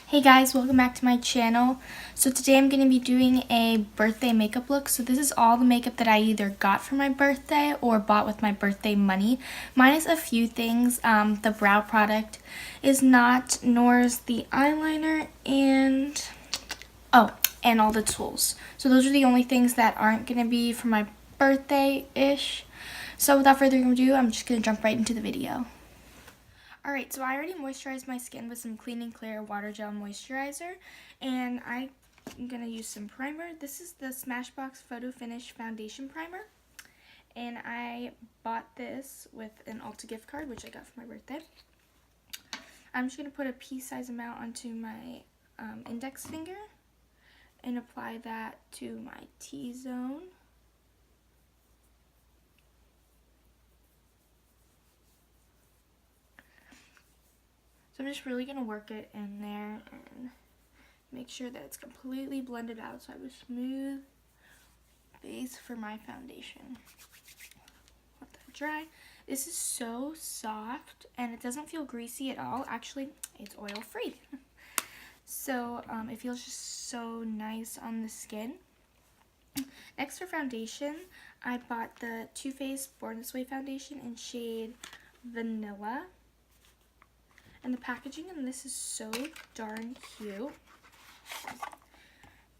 Hey guys, welcome back to my channel. So today I'm going to be doing a birthday makeup look. So this is all the makeup that I either got for my birthday or bought with my birthday money. Minus a few things. The brow product is not, nor is the eyeliner, and all the tools. So those are the only things that aren't going to be for my birthday-ish. So without further ado, I'm just going to jump right into the video. Alright, so I already moisturized my skin with some Clean and Clear Water Gel Moisturizer, and I'm going to use some primer. This is the Smashbox Photo Finish Foundation Primer, and I bought this with an Ulta gift card, which I got for my birthday. I'm just going to put a pea-size amount onto my index finger and apply that to my T-zone. So I'm just really going to work it in there and make sure that it's completely blended out so I have a smooth base for my foundation. Let that dry. This is so soft and it doesn't feel greasy at all. Actually, it's oil free. So it feels just so nice on the skin. Next for foundation, I bought the Too Faced Born This Way foundation in shade Vanilla. And the packaging on this is so darn cute.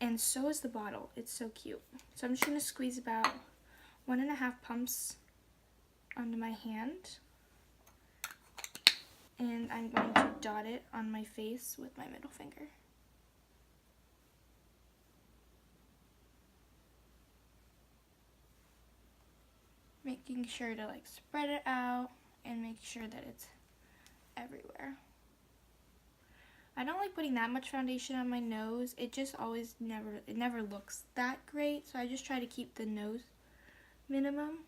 And so is the bottle. It's so cute. So I'm just going to squeeze about 1.5 pumps onto my hand. And I'm going to dot it on my face with my middle finger. Making sure to spread it out and make sure that it's everywhere. I don't like putting that much foundation on my nose. It just always never looks that great. So I just try to keep the nose minimum.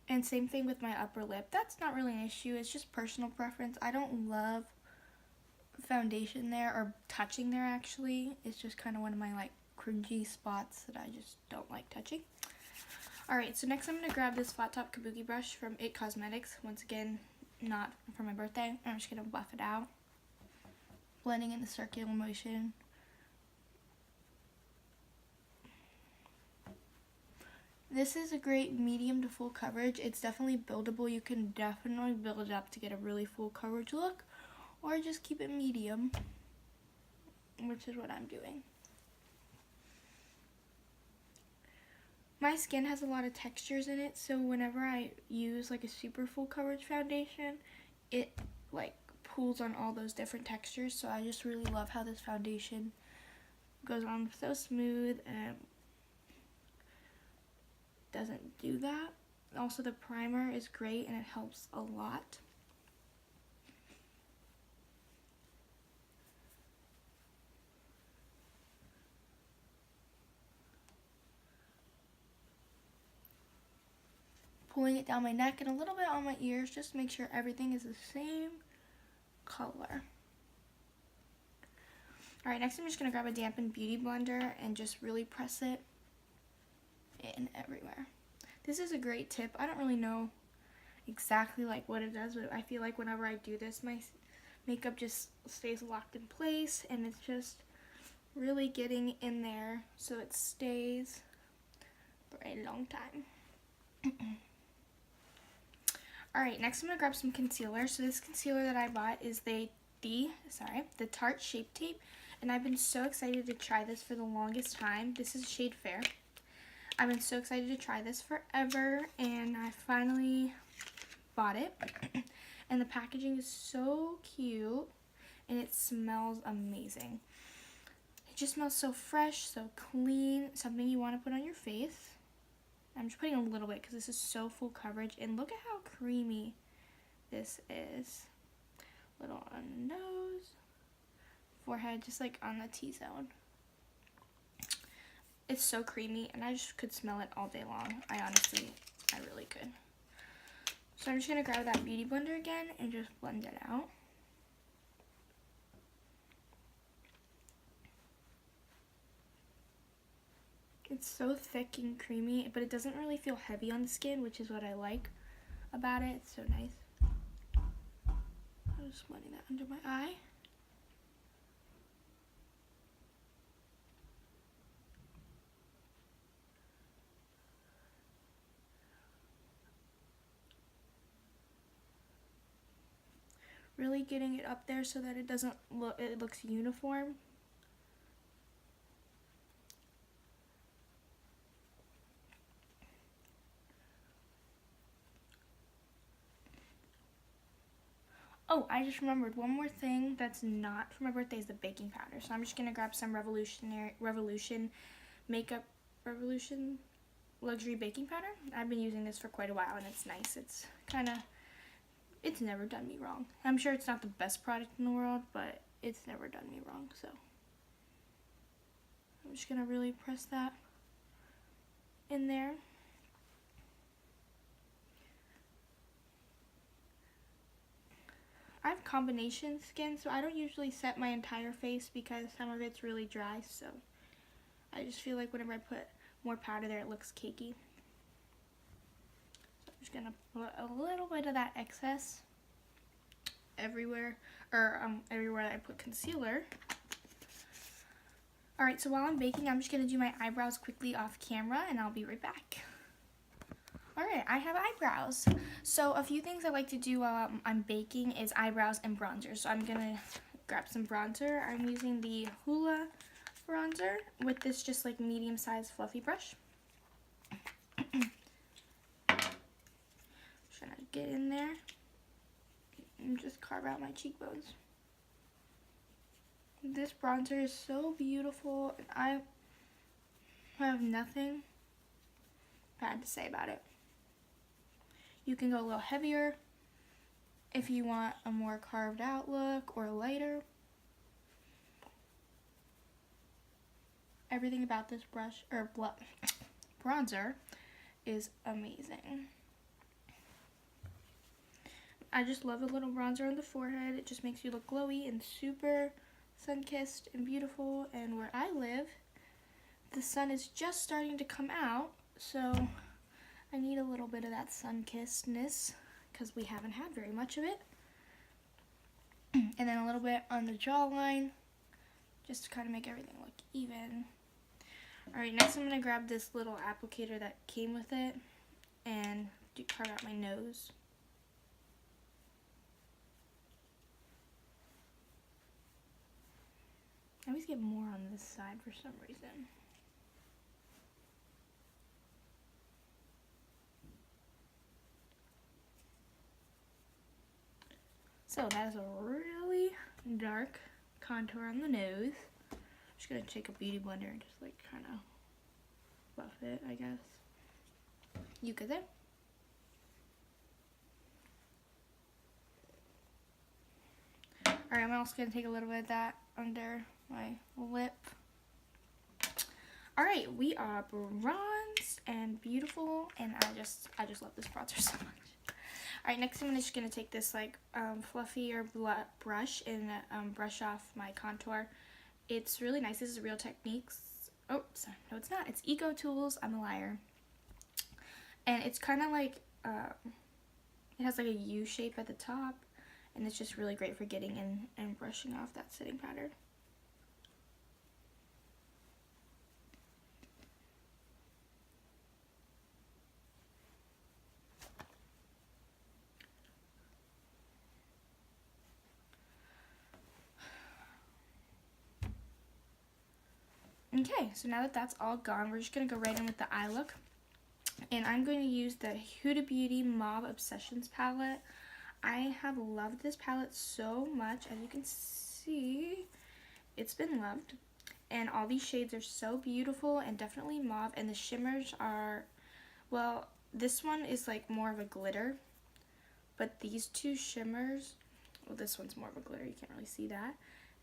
And same thing with my upper lip. That's not really an issue. It's just personal preference. I don't love foundation there or touching there actually. It's just kind of one of my cringy spots that I just don't like touching. Alright, so next I'm going to grab this flat top kabuki brush from It Cosmetics. Once again, not for my birthday. I'm just going to buff it out. Blending in the circular motion. This is a great medium to full coverage. It's definitely buildable. You can definitely build it up to get a really full coverage look. Or just keep it medium. Which is what I'm doing. My skin has a lot of textures in it, so whenever I use a super full coverage foundation, it pulls on all those different textures. So I just really love how this foundation goes on so smooth and doesn't do that. Also, the primer is great and it helps a lot. Pulling it down my neck and a little bit on my ears just to make sure everything is the same color. Alright, next I'm just going to grab a dampened beauty blender and just really press it in everywhere. This is a great tip. I don't really know exactly what it does, but I feel like whenever I do this, my makeup just stays locked in place and it's just really getting in there so it stays for a long time. Alright, next I'm going to grab some concealer. So this concealer that I bought is the Tarte Shape Tape. And I've been so excited to try this for the longest time. This is shade Fair. I've been so excited to try this forever. And I finally bought it. And the packaging is so cute. And it smells amazing. It just smells so fresh, so clean. Something you want to put on your face. I'm just putting a little bit because this is so full coverage. And look at how creamy this is. Little on the nose, forehead, just on the T-zone. It's so creamy and I just could smell it all day long. I really could. So I'm just going to grab that beauty blender again and just blend it out. It's so thick and creamy, but it doesn't really feel heavy on the skin, which is what I like about it. It's so nice. I'm just blending that under my eye. Really getting it up there so that it doesn't look, it looks uniform. Oh, I just remembered one more thing that's not for my birthday is the baking powder. So I'm just gonna grab some Revolution luxury baking powder. I've been using this for quite a while and it's nice. It's never done me wrong. I'm sure it's not the best product in the world, but it's never done me wrong. So I'm just gonna really press that in there. I have combination skin, so I don't usually set my entire face because some of it's really dry, so I just feel like whenever I put more powder there, it looks cakey. So I'm just gonna put a little bit of that excess everywhere, or everywhere that I put concealer. Alright, so while I'm baking, I'm just gonna do my eyebrows quickly off camera, and I'll be right back. Alright, I have eyebrows. So a few things I like to do while I'm baking is eyebrows and bronzer. So I'm going to grab some bronzer. I'm using the Hoola Bronzer with this just like medium-sized fluffy brush. Just going to get in there and just carve out my cheekbones. This bronzer is so beautiful and I have nothing bad to say about it. You can go a little heavier if you want a more carved out look or lighter. Everything about this brush or bronzer is amazing. I just love a little bronzer on the forehead. It just makes you look glowy and super sun-kissed and beautiful. And where I live, the sun is just starting to come out, so I need a little bit of that sun-kissedness because we haven't had very much of it. And then a little bit on the jawline just to kind of make everything look even. Alright, next I'm going to grab this little applicator that came with it and carve out my nose. I always get more on this side for some reason. So that is a really dark contour on the nose. I'm just going to take a beauty blender and just like kind of buff it, I guess. You get it? Alright, I'm also going to take a little bit of that under my lip. Alright, we are bronzed and beautiful, and I just love this bronzer so much. Alright, next I'm just going to take this like fluffier brush and brush off my contour. It's really nice. This is Real Techniques. Oh, sorry. No, it's not. It's Eco Tools. I'm a liar. And it's kind of like, it has like a U shape at the top. And it's just really great for getting in and brushing off that setting powder. Okay, so now that that's all gone, we're just going to go right in with the eye look. And I'm going to use the Huda Beauty Mauve Obsessions palette. I have loved this palette so much. As you can see, it's been loved. And all these shades are so beautiful and definitely mauve. And the shimmers are, well, this one is like more of a glitter. But these two shimmers, well, this one's more of a glitter. You can't really see that.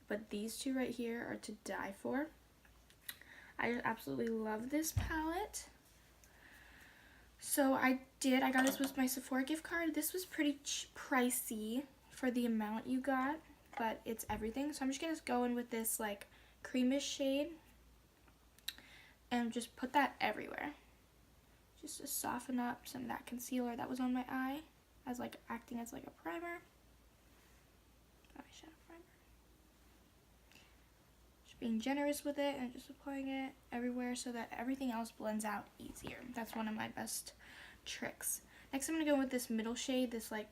But these two right here are to die for. I absolutely love this palette. So I got this with my Sephora gift card. This was pretty pricey for the amount you got, but it's everything. So I'm just going to go in with this like creamish shade and just put that everywhere. Just to soften up some of that concealer that was on my eye as like acting as like a primer. eyeshadow primer. Just being generous with it and just applying it everywhere so that everything else blends out easier. That's one of my best tricks. Next I'm going to go with this middle shade, this like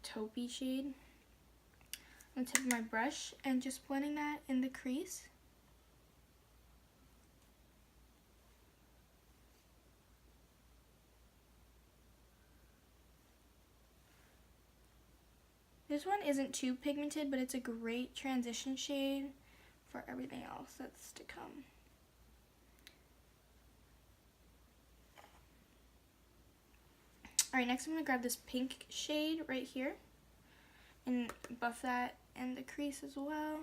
taupey shade on the tip of my brush and just blending that in the crease. This one isn't too pigmented, but it's a great transition shade for everything else that's to come. Alright, next I'm going to grab this pink shade right here and buff that in the crease as well.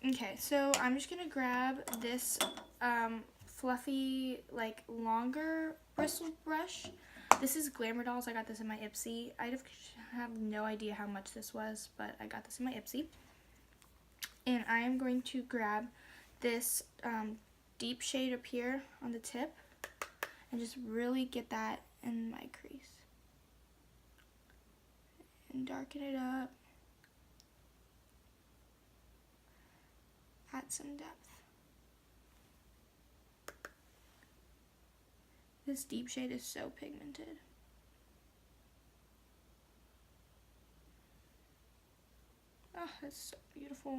Okay, so I'm just gonna grab this fluffy, like longer bristled brush. This is Glamour Dolls. I got this in my Ipsy. I have no idea how much this was, but I got this in my Ipsy. And I am going to grab this deep shade up here on the tip and just really get that in my crease. And darken it up. Add some depth. This deep shade is so pigmented. Oh, that's so beautiful.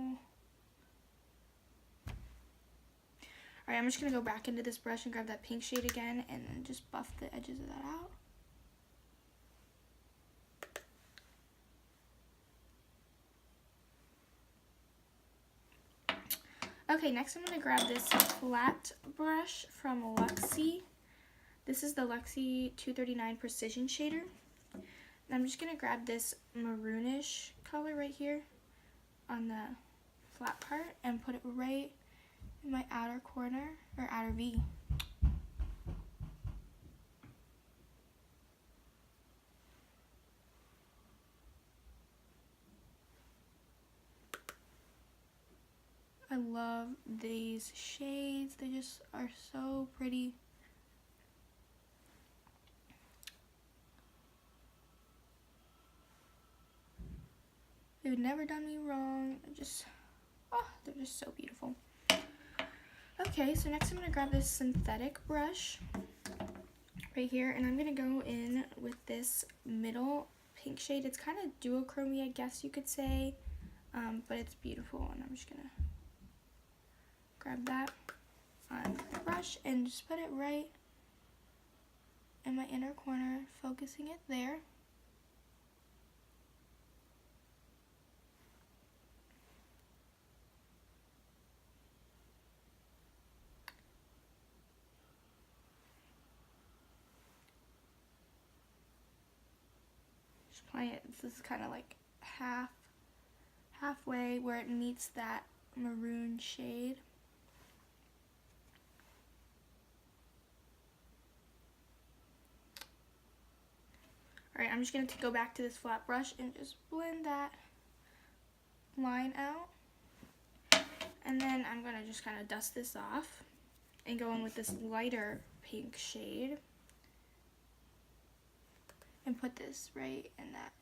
Alright, I'm just going to go back into this brush and grab that pink shade again and then just buff the edges of that out. Okay, next I'm going to grab this flat brush from Luxie. This is the Luxie 239 Precision Shader. And I'm just going to grab this maroonish color right here on the flat part and put it right in my outer corner, or outer V. I love these shades. They just are so pretty. They've never done me wrong. They're just so beautiful. Okay, so next I'm going to grab this synthetic brush right here, and I'm going to go in with this middle pink shade. It's kind of duochrome-y, I guess you could say, but it's beautiful, and I'm just going to grab that on the brush and just put it right in my inner corner, focusing it there. Just applying it. This is kind of like halfway where it meets that maroon shade. Alright, I'm just going to go back to this flat brush and just blend that line out. And then I'm going to just kind of dust this off and go in with this lighter pink shade. And put this right in that,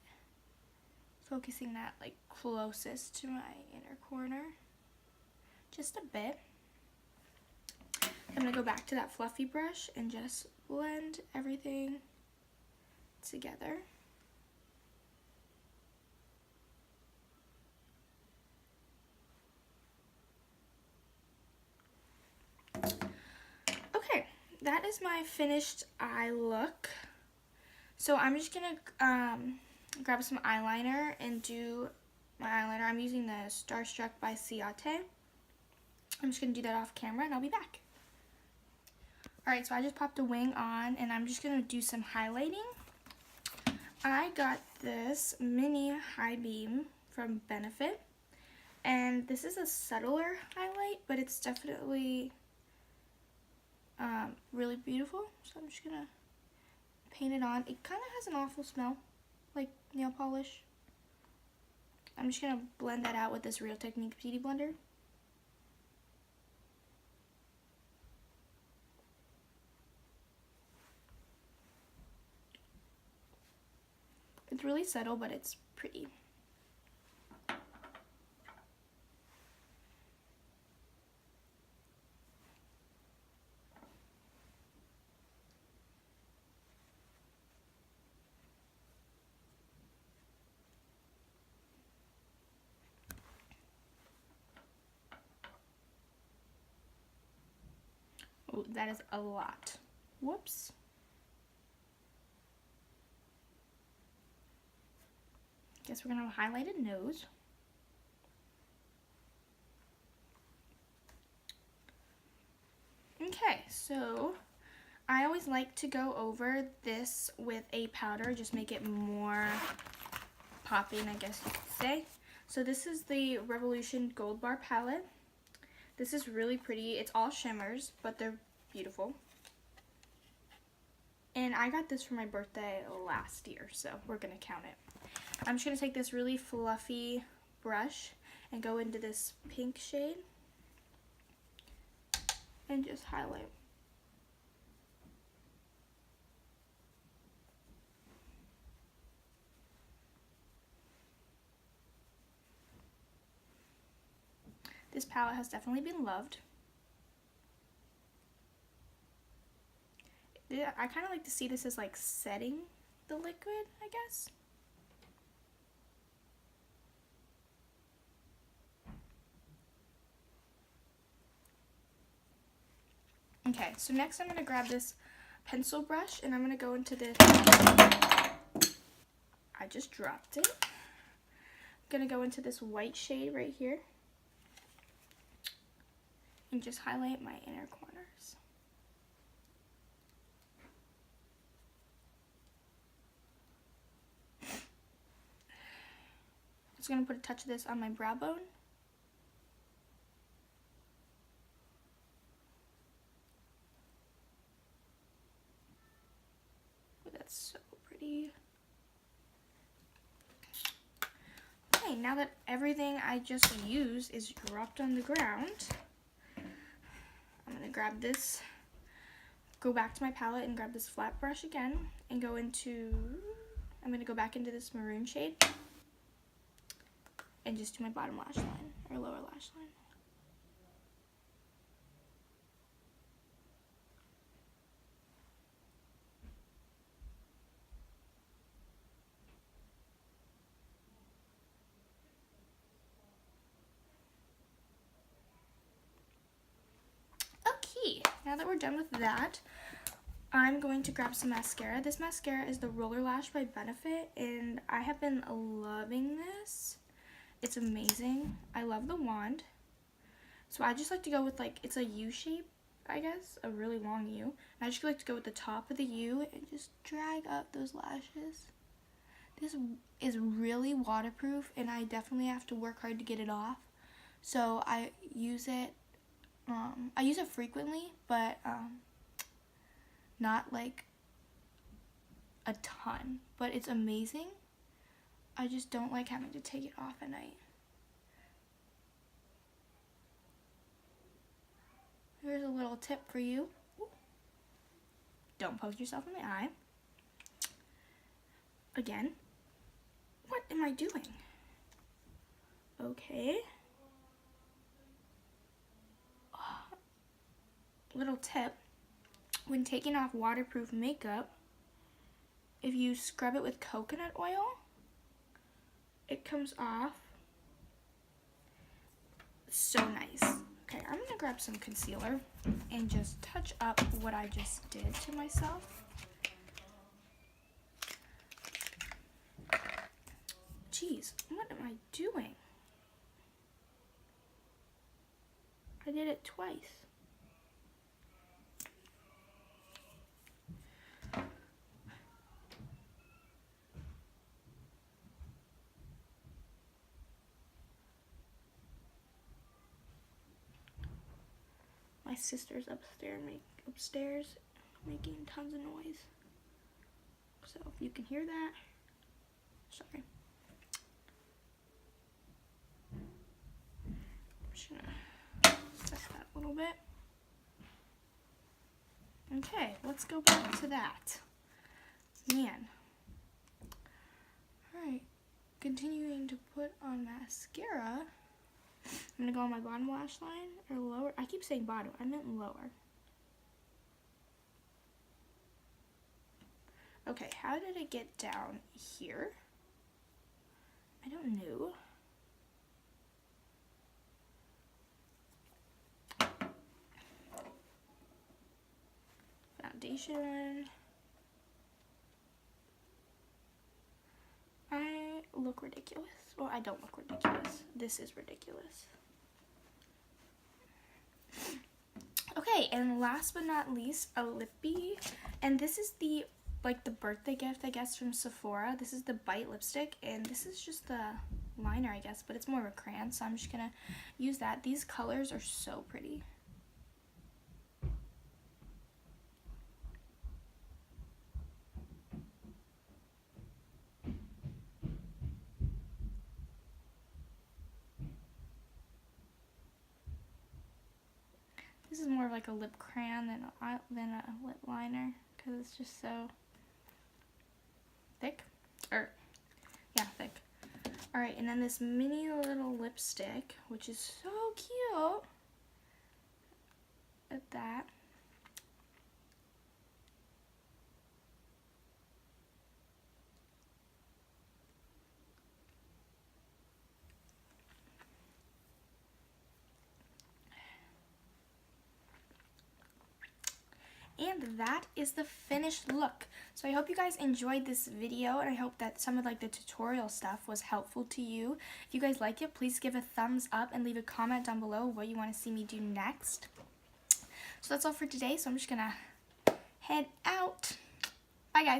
focusing that like closest to my inner corner. Just a bit. I'm going to go back to that fluffy brush and just blend everything together. Okay, that is my finished eye look. So I'm just gonna grab some eyeliner and do my eyeliner. I'm using the Starstruck by Ciate. I'm just gonna do that off camera and I'll be back. Alright, so I just popped a wing on and I'm just gonna do some highlighting. I got this mini high beam from Benefit, and this is a subtler highlight, but it's definitely really beautiful. So I'm just gonna paint it on. It kind of has an awful smell, like nail polish. I'm just going to blend that out with this Real Techniques Beauty Blender. It's really subtle, but it's pretty. Oh, that is a lot. Whoops. Guess we're gonna have a highlighted nose. Okay, so I always like to go over this with a powder, just make it more popping, I guess you could say. So this is the Revolution Gold Bar palette. This is really pretty. It's all shimmers, but they're beautiful. And I got this for my birthday last year, so we're gonna count it. I'm just gonna take this really fluffy brush and go into this pink shade and just highlight. This palette has definitely been loved. I kind of like to see this as like setting the liquid, I guess. Okay, so next I'm going to grab this pencil brush and I'm going to go into this, I just dropped it. I'm going to go into this white shade right here and just highlight my inner corners. I'm just going to put a touch of this on my brow bone. Oh, that's so pretty. Okay, now that everything I just used is dropped on the ground, I'm going to grab this, go back to my palette and grab this flat brush again and go into, I'm going to go back into this maroon shade and just do my bottom lash line or lower lash line. Okay, now that we're done with that, I'm going to grab some mascara. This mascara is the Roller Lash by Benefit, and I have been loving this. It's amazing. I love the wand. So I just like to go with, like, it's a U shape, I guess, a really long U. And I just like to go with the top of the U and just drag up those lashes. This is really waterproof, and I definitely have to work hard to get it off. So I use it frequently, but not like a ton, but it's amazing. I just don't like having to take it off at night. Here's a little tip for you. Don't poke yourself in the eye. Again, what am I doing? Okay. Little tip, when taking off waterproof makeup, if you scrub it with coconut oil, it comes off so nice. Okay, I'm gonna grab some concealer and just touch up what I just did to myself. Jeez, what am I doing? I did it twice. My sister's upstairs making tons of noise. So if you can hear that, Sorry. I'm just gonna set that a little bit. Okay, let's go back to that. Man. Alright, continuing to put on mascara. I'm gonna go on my bottom lash line, or lower. I keep saying bottom, I meant lower. Okay, how did it get down here? I don't know. Foundation. I look ridiculous. Well, I don't look ridiculous. This is ridiculous. Okay, and last but not least, a lippy. And this is the birthday gift, I guess, from Sephora. This is the Bite lipstick, and this is just the liner, I guess, but it's more of a crayon, so I'm just gonna use that. These colors are so pretty. This is more of like a lip crayon than a lip liner, because it's just so thick. Thick. Alright, and then this mini little lipstick, which is so cute. At that. And that is the finished look. So I hope you guys enjoyed this video, and I hope that some of the tutorial stuff was helpful to you. If you guys like it, please give a thumbs up and leave a comment down below what you want to see me do next. So that's all for today, so I'm just gonna head out. Bye guys.